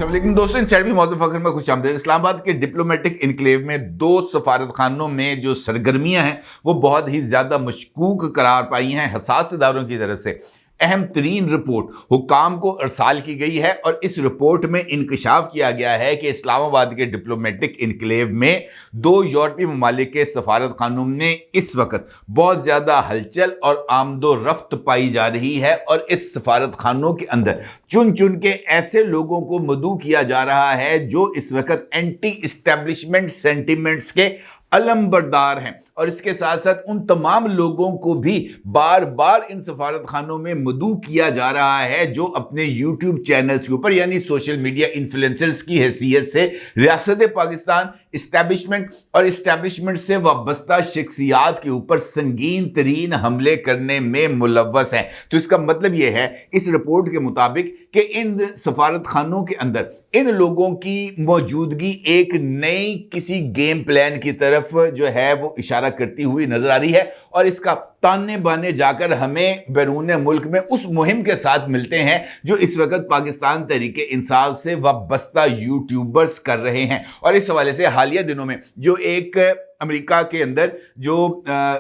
السلام علیکم دوستوں، انسائڈ بھی موضوع فخر میں خوش آمدید۔ اسلام آباد کے ڈپلومیٹک انکلیو میں 2 سفارت خانوں میں جو سرگرمیاں ہیں وہ بہت ہی زیادہ مشکوک قرار پائی ہیں حساس اداروں کی طرف سے۔ اہم ترین رپورٹ حکام کو ارسال کی گئی ہے اور اس رپورٹ میں انکشاف کیا گیا ہے کہ اسلام آباد کے ڈپلومیٹک انکلیو میں 2 یورپی ممالک کے سفارت خانوں میں اس وقت بہت زیادہ ہلچل اور آمد و رفت پائی جا رہی ہے، اور اس سفارت خانوں کے اندر چن چن کے ایسے لوگوں کو مدعو کیا جا رہا ہے جو اس وقت اینٹی اسٹیبلشمنٹ سینٹیمنٹس کے علم بردار ہیں، اور اس کے ساتھ ساتھ ان تمام لوگوں کو بھی بار بار ان سفارت خانوں میں مدعو کیا جا رہا ہے جو اپنے یوٹیوب چینلز کے اوپر یعنی سوشل میڈیا انفلوئنسرز کی حیثیت سے ریاست پاکستان اسٹیبلشمنٹ اور اسٹیبلشمنٹ سے وابستہ شخصیات کے اوپر سنگین ترین حملے کرنے میں ملوث ہیں۔ تو اس کا مطلب یہ ہے اس رپورٹ کے مطابق کہ ان سفارت خانوں کے اندر ان لوگوں کی موجودگی ایک نئی کسی گیم پلان کی طرف جو ہے وہ اشارہ کرتی ہوئی نظر آ رہی ہے، اور اس کا تانے بانے جا کر ہمیں بیرون ملک میں اس مہم کے ساتھ ملتے ہیں جو اس وقت پاکستان تحریک انصاف سے وابستہ یوٹیوبرز کر رہے ہیں۔ اور اس حوالے سے حالیہ دنوں میں جو ایک امریکہ کے اندر جو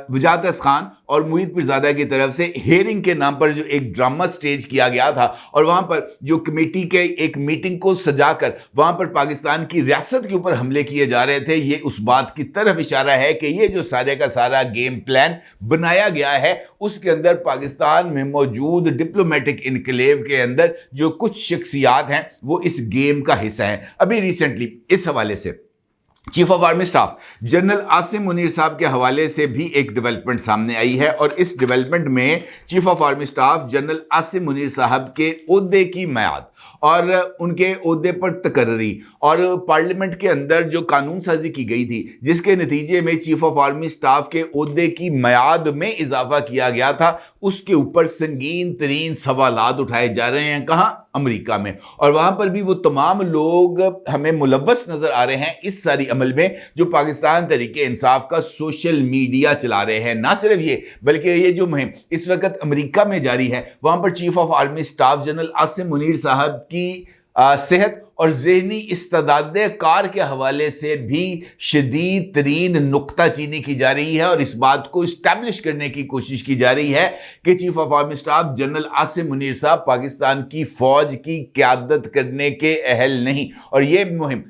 وجاہت خان اور محیط پیرزادہ کی طرف سے ہیئرنگ کے نام پر جو ایک ڈرامہ سٹیج کیا گیا تھا، اور وہاں پر جو کمیٹی کے ایک میٹنگ کو سجا کر وہاں پر پاکستان کی ریاست کے اوپر حملے کیے جا رہے تھے، یہ اس بات کی طرف اشارہ ہے کہ یہ جو سارے کا سارا گیم پلان بنایا گیا ہے اس کے اندر پاکستان میں موجود ڈپلومیٹک انکلیو کے اندر جو کچھ شخصیات ہیں وہ اس گیم کا حصہ ہیں۔ ابھی ریسنٹلی اس حوالے سے chief of army staff general Asim Munir صاحب کے حوالے سے بھی ایک ڈیولپمنٹ سامنے آئی ہے، اور اس ڈیولپمنٹ میں chief of army staff general Asim Munir صاحب کے عہدے کی میعاد اور ان کے عہدے پر تقرری اور پارلیمنٹ کے اندر جو قانون سازی کی گئی تھی جس کے نتیجے میں چیف آف آرمی سٹاف کے عہدے کی میعاد میں اضافہ کیا گیا تھا، اس کے اوپر سنگین ترین سوالات اٹھائے جا رہے ہیں۔ کہاں؟ امریکہ میں، اور وہاں پر بھی وہ تمام لوگ ہمیں ملوث نظر آ رہے ہیں اس ساری عمل میں جو پاکستان تحریک انصاف کا سوشل میڈیا چلا رہے ہیں۔ نہ صرف یہ بلکہ یہ جو مہم اس وقت امریکہ میں جاری ہے وہاں پر chief of army staff general Asim Munir صاحب کی صحت اور ذہنی استعداد کار کے حوالے سے بھی شدید ترین نکتہ چینی کی جا رہی ہے، اور اس بات کو اسٹیبلش کرنے کی کوشش کی جا رہی ہے کہ chief of army staff general Asim Munir صاحب پاکستان کی فوج کی قیادت کرنے کے اہل نہیں، اور یہ مہم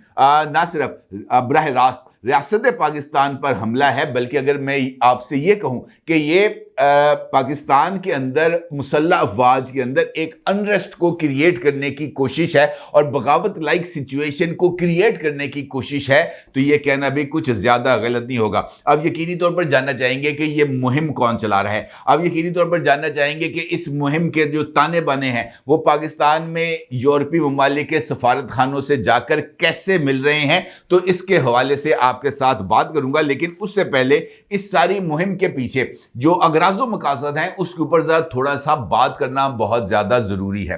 نہ صرف براہ راست ریاست پاکستان پر حملہ ہے بلکہ اگر میں آپ سے یہ کہوں کہ یہ پاکستان کے اندر مسلح افواج کے اندر ایک انریسٹ کو کریٹ کرنے کی کوشش ہے اور بغاوت لائک سچویشن کو کریٹ کرنے کی کوشش ہے، تو یہ کہنا بھی کچھ زیادہ غلط نہیں ہوگا۔ اب یقینی طور پر جاننا چاہیں گے کہ یہ مہم کون چلا رہا ہے، اب یقینی طور پر جاننا چاہیں گے کہ اس مہم کے جو تانے بانے ہیں وہ پاکستان میں یورپی ممالک کے سفارت خانوں سے جا کر کیسے مل رہے ہیں، تو اس کے حوالے سے آپ کے ساتھ بات کروں گا، لیکن اس سے پہلے اس ساری مہم کے پیچھے جو اغراض و مقاصد ہیں اس کے اوپر ذرا تھوڑا سا بات کرنا بہت زیادہ ضروری ہے۔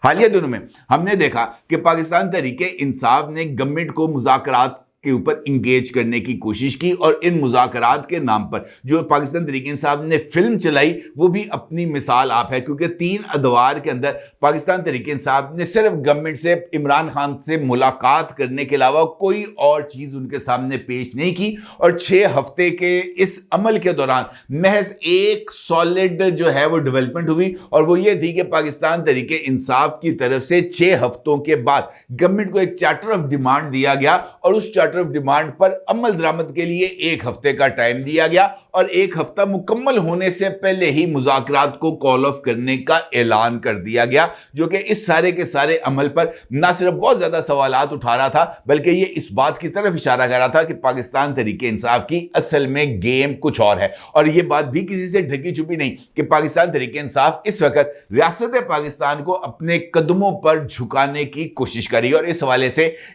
حالیہ دنوں میں ہم نے دیکھا کہ پاکستان تحریک انصاف نے گورنمنٹ کو مذاکرات کے اوپر انگیج کرنے کی کوشش کی، اور ان مذاکرات کے نام پر جو پاکستان تحریک انصاف نے فلم چلائی وہ بھی اپنی مثال آپ ہے، کیونکہ 3 ادوار کے اندر پاکستان تحریک انصاف نے صرف گورنمنٹ سے عمران خان سے ملاقات کرنے کے علاوہ کوئی اور چیز ان کے سامنے پیش نہیں کی، اور 6 ہفتے کے اس عمل کے دوران محض ایک سالڈ جو ہے وہ ڈیولپمنٹ ہوئی، اور وہ یہ تھی کہ پاکستان تحریک انصاف کی طرف سے 6 ہفتوں کے بعد گورنمنٹ کو ایک چارٹر آف ڈیمانڈ دیا گیا، اور اس چارٹر آف ڈیمانڈ پر عمل درآمد کے لیے 1 ہفتے کا ٹائم دیا گیا، اور 1 ہفتہ مکمل ہونے سے پہلے ہی مذاکرات کو کال آف کرنے کا اعلان کر دیا گیا، جو کہ اس سارے کے سارے عمل پر نہ صرف بہت زیادہ سوالات اٹھا رہا تھا بلکہ یہ اس بات کی طرف اشارہ کر رہا تھا کہ پاکستان تحریک انصاف کی اصل میں گیم کچھ اور ہے، اور یہ بات بھی کسی سے ڈھکی چھپی نہیں کہ پاکستان تحریک انصاف اس وقت ریاست پاکستان کو اپنے قدموں پر جھکانے کی کوشش کر رہی ہے، اور اس حوالے سے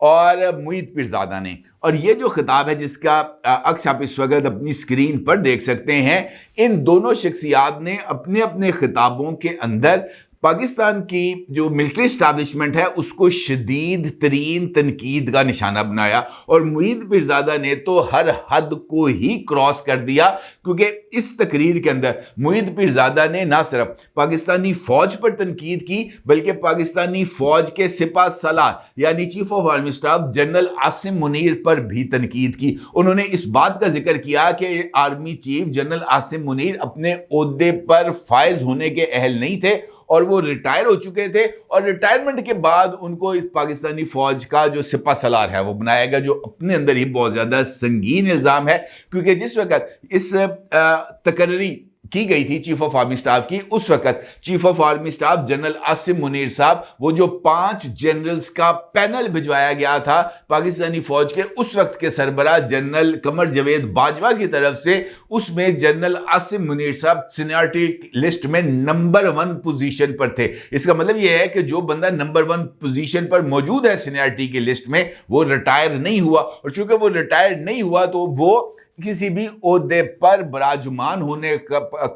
اور معید پیرزادہ نے. اور یہ جو خطاب ہے جس کا عکس آپ اس وقت اپنی اسکرین پر دیکھ سکتے ہیں، ان دونوں شخصیات نے اپنے اپنے خطابوں کے اندر پاکستان کی جو ملٹری اسٹیبلشمنٹ ہے اس کو شدید ترین تنقید کا نشانہ بنایا. اور معید پیرزادہ نے تو ہر حد کو ہی کراس کر دیا، کیونکہ اس تقریر کے اندر معید پیرزادہ نے نہ صرف پاکستانی فوج پر تنقید کی بلکہ پاکستانی فوج کے سپہ سالار یعنی chief of army staff general Asim Munir پر بھی تنقید کی. انہوں نے اس بات کا ذکر کیا کہ army chief general Asim Munir اپنے عہدے پر فائز ہونے کے اہل نہیں تھے اور وہ ریٹائر ہو چکے تھے، اور ریٹائرمنٹ کے بعد ان کو اس پاکستانی فوج کا جو سپہ سالار ہے وہ بنایا گیا، جو اپنے اندر ہی بہت زیادہ سنگین الزام ہے. کیونکہ جس وقت اس تقرری کی گئی تھی چیف آف آرمی اسٹاف کی، اس وقت chief of army staff general Asim Munir صاحب وہ جو 5 جنرلز کا پینل بھجوایا گیا تھا پاکستانی فوج کے اس وقت کے سربراہ جنرل قمر جاوید باجوہ کی طرف سے، اس میں جنرل عاصم منیر صاحب سینیورٹی لسٹ میں نمبر 1 پوزیشن پر تھے. اس کا مطلب یہ ہے کہ جو بندہ نمبر 1 پوزیشن پر موجود ہے سینیورٹی کی لسٹ میں وہ ریٹائر نہیں ہوا، اور چونکہ وہ ریٹائر نہیں ہوا تو وہ کسی بھی عہدے پر براجمان ہونے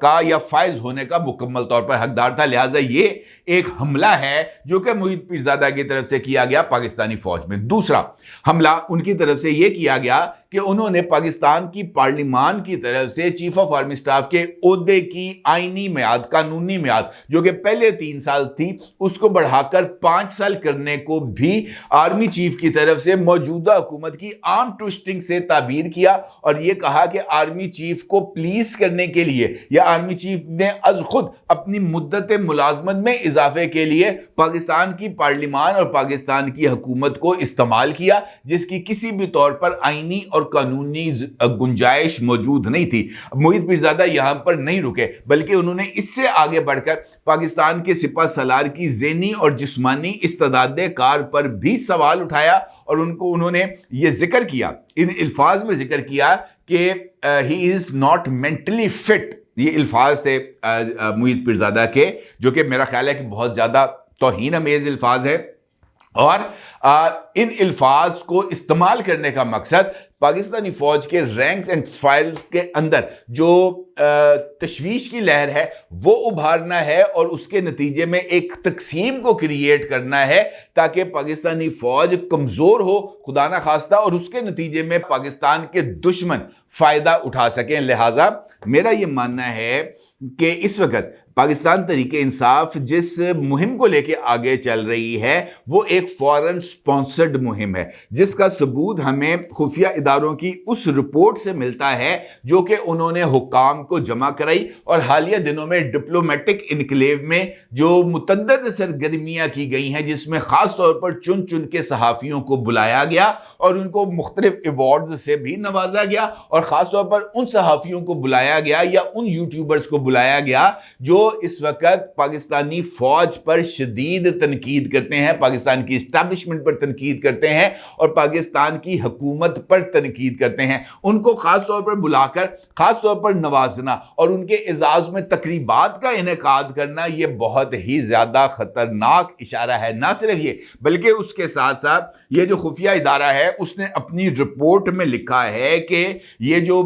کا یا فائز ہونے کا مکمل طور پر حقدار تھا. لہٰذا یہ ایک حملہ ہے جو کہ معید پیرزادہ کی طرف سے کیا گیا پاکستانی فوج میں. دوسرا حملہ ان کی طرف سے یہ کیا گیا کہ انہوں نے پاکستان کی پارلیمان کی طرف سے چیف آف آرمی اسٹاف کے عہدے کی آئینی میعاد، قانونی میعاد جو کہ پہلے 3 سال تھی، اس کو بڑھا کر 5 سال کرنے کو بھی آرمی چیف کی طرف سے موجودہ حکومت کی آرم ٹوئسٹنگ سے تعبیر کیا، اور یہ کہا کہ آرمی چیف کو پلیز کرنے کے لیے یا آرمی چیف نے از خود اپنی مدت ملازمت میں اضافے کے لیے پاکستان کی پارلیمان اور پاکستان کی حکومت کو استعمال کیا، جس کی کسی بھی طور پر آئینی اور قانونی گنجائش موجود نہیں تھی. معید پیرزادہ یہاں پر نہیں رکے بلکہ انہوں نے اس سے آگے بڑھ کر پاکستان کے سپہ سالار کی ذہنی اور جسمانی استعداد کار پر بھی سوال اٹھایا، اور انہوں نے یہ ذکر کیا، ان الفاظ میں ذکر کیا کہ ہی از ناٹ مینٹلی فٹ. یہ الفاظ تھے معید پیرزادہ کے، جو کہ میرا خیال ہے کہ بہت زیادہ توہین امیز الفاظ ہے، اور ان الفاظ کو استعمال کرنے کا مقصد پاکستانی فوج کے رینکس اینڈ فائلز کے اندر جو تشویش کی لہر ہے وہ ابھارنا ہے، اور اس کے نتیجے میں ایک تقسیم کو کریٹ کرنا ہے تاکہ پاکستانی فوج کمزور ہو خدا نہ خواستہ، اور اس کے نتیجے میں پاکستان کے دشمن فائدہ اٹھا سکیں. لہٰذا میرا یہ ماننا ہے کہ اس وقت پاکستان تحریک انصاف جس مہم کو لے کے آگے چل رہی ہے وہ ایک فورن سپانسرڈ مہم ہے، جس کا ثبوت ہمیں خفیہ اداروں کی اس رپورٹ سے ملتا ہے جو کہ انہوں نے حکام کو جمع کرائی. اور حالیہ دنوں میں ڈپلومیٹک انکلیو میں جو متعدد سرگرمیاں کی گئی ہیں، جس میں خاص طور پر چن چن کے صحافیوں کو بلایا گیا اور ان کو مختلف ایوارڈز سے بھی نوازا گیا، اور خاص طور پر ان صحافیوں کو بلایا گیا یا ان یوٹیوبرز کو بلایا گیا جو اس وقت پاکستانی فوج پر شدید تنقید کرتے ہیں، پاکستان کی اسٹیبلشمنٹ پر تنقید کرتے ہیں اور پاکستان کی حکومت پر تنقید کرتے ہیں. ان کو خاص طور پر بلا کر خاص طور پر نوازنا اور ان کے اعزاز میں تقریبات کا انعقاد کرنا یہ بہت ہی زیادہ خطرناک اشارہ ہے. نہ صرف یہ بلکہ اس کے ساتھ ساتھ یہ جو خفیہ ادارہ ہے اس نے اپنی رپورٹ میں لکھا ہے کہ یہ جو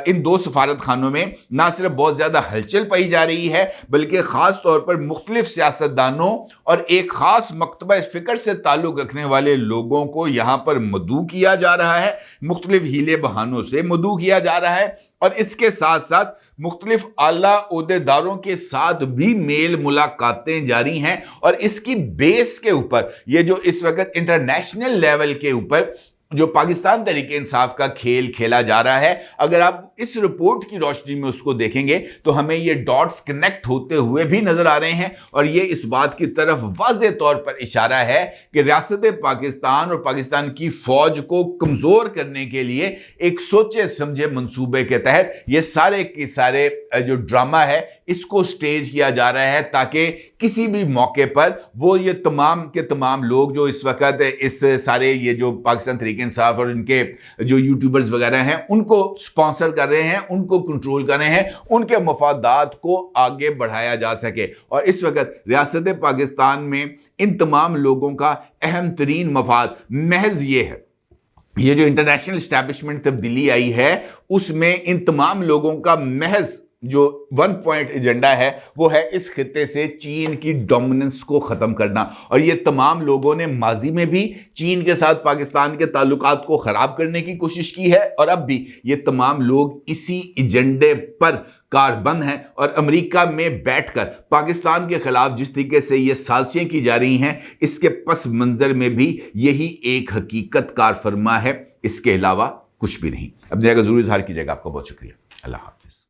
ان 2 سفارت خانوں میں نہ صرف بہت زیادہ ہلچل پائی جا رہی ہے بلکہ خاص طور پر مختلف سیاستدانوں اور ایک خاص مکتبہ فکر سے تعلق رکھنے والے لوگوں کو یہاں پر مدعو کیا جا رہا ہے، مختلف ہیلے بہانوں سے مدعو کیا جا رہا ہے، اور اس کے ساتھ ساتھ مختلف اعلیٰ عہدیداروں کے ساتھ بھی میل ملاقاتیں جاری ہیں. اور اس کی بیس کے اوپر یہ جو اس وقت انٹرنیشنل لیول کے اوپر جو پاکستان تحریک انصاف کا کھیل کھیلا جا رہا ہے، اگر آپ اس رپورٹ کی روشنی میں اس کو دیکھیں گے تو ہمیں یہ ڈاٹس کنیکٹ ہوتے ہوئے بھی نظر آ رہے ہیں، اور یہ اس بات کی طرف واضح طور پر اشارہ ہے کہ ریاست پاکستان اور پاکستان کی فوج کو کمزور کرنے کے لیے ایک سوچے سمجھے منصوبے کے تحت یہ سارے کے سارے جو ڈرامہ ہے اس کو سٹیج کیا جا رہا ہے تاکہ کسی بھی موقع پر وہ یہ تمام کے تمام لوگ جو اس وقت اس سارے یہ جو پاکستان تحریک انصاف اور ان کے جو یوٹیوبرز وغیرہ ہیں ان کو سپانسر کر رہے ہیں، ان کو کنٹرول کر رہے ہیں، ان کے مفادات کو آگے بڑھایا جا سکے۔ اور اس وقت ریاست پاکستان میں ان تمام لوگوں کا اہم ترین مفاد محض یہ ہے، یہ جو انٹرنیشنل اسٹیبلشمنٹ تبدیلی آئی ہے اس میں ان تمام لوگوں کا محض جو 1 پوائنٹ ایجنڈا ہے وہ ہے اس خطے سے چین کی ڈومیننس کو ختم کرنا۔ اور یہ تمام لوگوں نے ماضی میں بھی چین کے ساتھ پاکستان کے تعلقات کو خراب کرنے کی کوشش کی ہے، اور اب بھی یہ تمام لوگ اسی ایجنڈے پر کاربند ہیں، اور امریکہ میں بیٹھ کر پاکستان کے خلاف جس طریقے سے یہ سازشیں کی جا رہی ہیں اس کے پس منظر میں بھی یہی ایک حقیقت کار فرما ہے، اس کے علاوہ کچھ بھی نہیں۔ اب جگہ ضرور اظہار کیجیے گا۔ آپ کا بہت شکریہ۔ اللہ حافظ۔